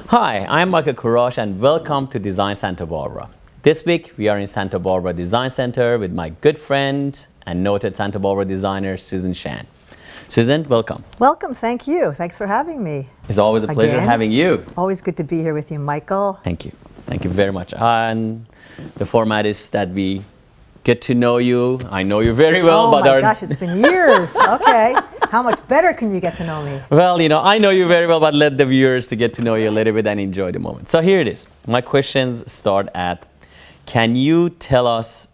Hi, I'm Michael Kourosh and welcome to Design Santa Barbara. This week we are in Santa Barbara Design Center with my good friend and noted Santa Barbara designer, Susan Shan. Susan, welcome. Welcome, thank you. Thanks for having me. It's always a pleasure Again. having you. Always good to be here with you, Michael. Thank you. Thank you very much. And the format is that we get to know you. I know you very well. Oh but my gosh, it's been years. Okay. How much better can you get to know me? Well, I know you very well, but let the viewers to get to know you a little bit and enjoy the moment. So here it is. My questions start at, can you tell us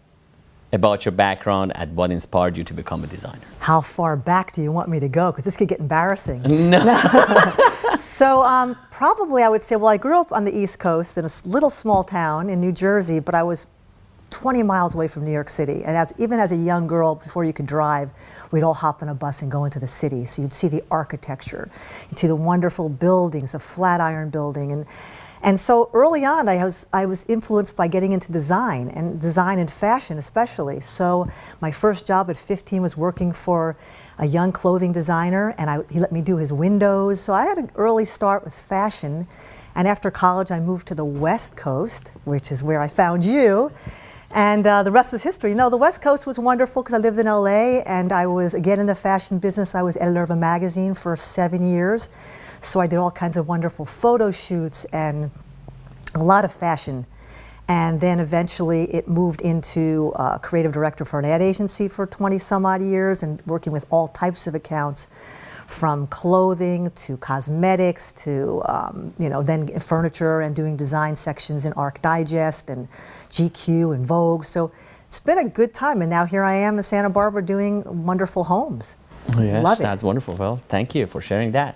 about your background and what inspired you to become a designer? How far back do you want me to go? Because this could get embarrassing. No. So probably I would say, well, I grew up on the East Coast in a little small town in New Jersey, but I was 20 miles away from New York City. And even as a young girl, before you could drive, we'd all hop on a bus and go into the city. So you'd see the architecture, you'd see the wonderful buildings, the Flatiron Building. And so early on, I was influenced by getting into design and fashion especially. So my first job at 15 was working for a young clothing designer, and he let me do his windows. So I had an early start with fashion. And after college, I moved to the West Coast, which is where I found you. And the rest was history. The West Coast was wonderful because I lived in LA and I was, again, in the fashion business. I was editor of a magazine for 7 years. So I did all kinds of wonderful photo shoots and a lot of fashion. And then eventually it moved into creative director for an ad agency for 20 some odd years and working with all types of accounts, from clothing to cosmetics to then furniture, and doing design sections in Arc Digest and GQ and Vogue. So it's been a good time, and now here I am in Santa Barbara doing wonderful homes. Yes, Love it. That's wonderful. Well, thank you for sharing that.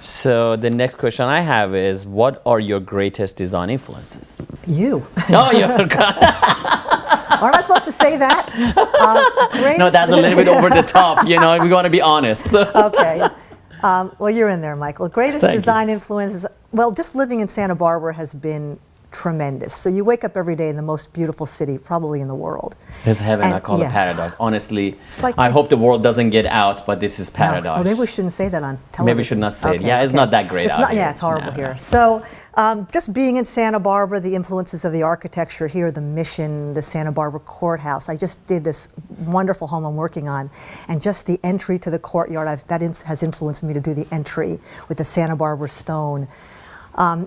So the next question I have is, what are your greatest design influences? You. Oh, you're Aren't I supposed to say that? No, that's a little bit over the top. We want to be honest. Okay. Well, you're in there, Michael. Greatest Thank design influences. Well, just living in Santa Barbara has been tremendous. So you wake up every day in the most beautiful city, probably in the world. It's heaven. And, I call yeah. it paradise. Honestly, Like I hope the world doesn't get out, but this is paradise. No. Oh, maybe we shouldn't say that on television. Maybe we should not say it. Yeah, it's not that great out here. Yeah, it's horrible here. So just being in Santa Barbara, the influences of the architecture here, the Mission, the Santa Barbara Courthouse. I just did this wonderful home I'm working on, and just the entry to the courtyard, has influenced me to do the entry with the Santa Barbara stone.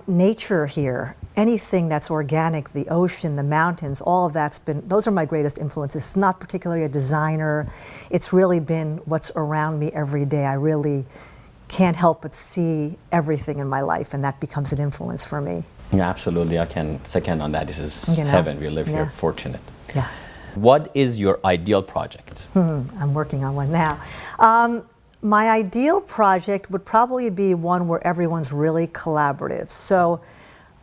Nature here, anything that's organic, the ocean, the mountains, all of those are my greatest influences. It's not particularly a designer. It's really been what's around me every day. I really can't help but see everything in my life, and that becomes an influence for me. Yeah, absolutely. I can second on that. This is heaven. We live here, fortunate. Yeah. What is your ideal project? I'm working on one now. My ideal project would probably be one where everyone's really collaborative. So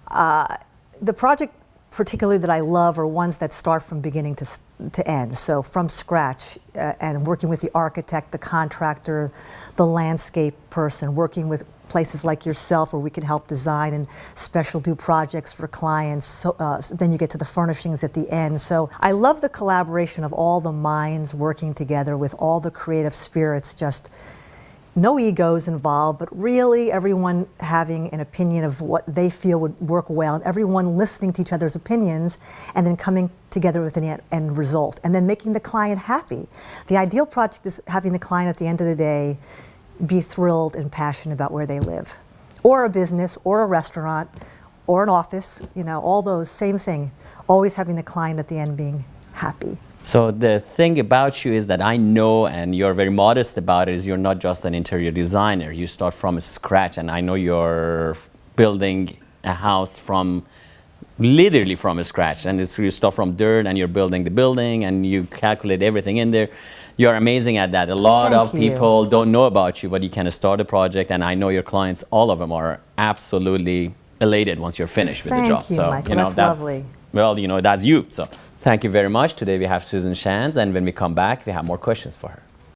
the project particularly that I love are ones that start from beginning to end. So from scratch, and working with the architect, the contractor, the landscape person, working with places like yourself where we can help design and special do projects for clients. So, then you get to the furnishings at the end. So I love the collaboration of all the minds working together with all the creative spirits, just no egos involved, but really everyone having an opinion of what they feel would work well, and everyone listening to each other's opinions and then coming together with an end result, and then making the client happy. The ideal project is having the client at the end of the day be thrilled and passionate about where they live, or a business, or a restaurant, or an office, all those, same thing. Always having the client at the end being happy. So the thing about you is that I know, and you're very modest about it, is you're not just an interior designer. You start from scratch, and I know you're building a house literally from scratch. And you start from dirt, and you're building the building, and you calculate everything in there. You're amazing at that. A lot of people don't know about you, but you can start a project, and I know your clients, all of them, are absolutely elated once you're finished with the job. Thank you, so Michael. That's lovely. Well, that's you. So thank you very much. Today we have Susan Shan, and when we come back, we have more questions for her.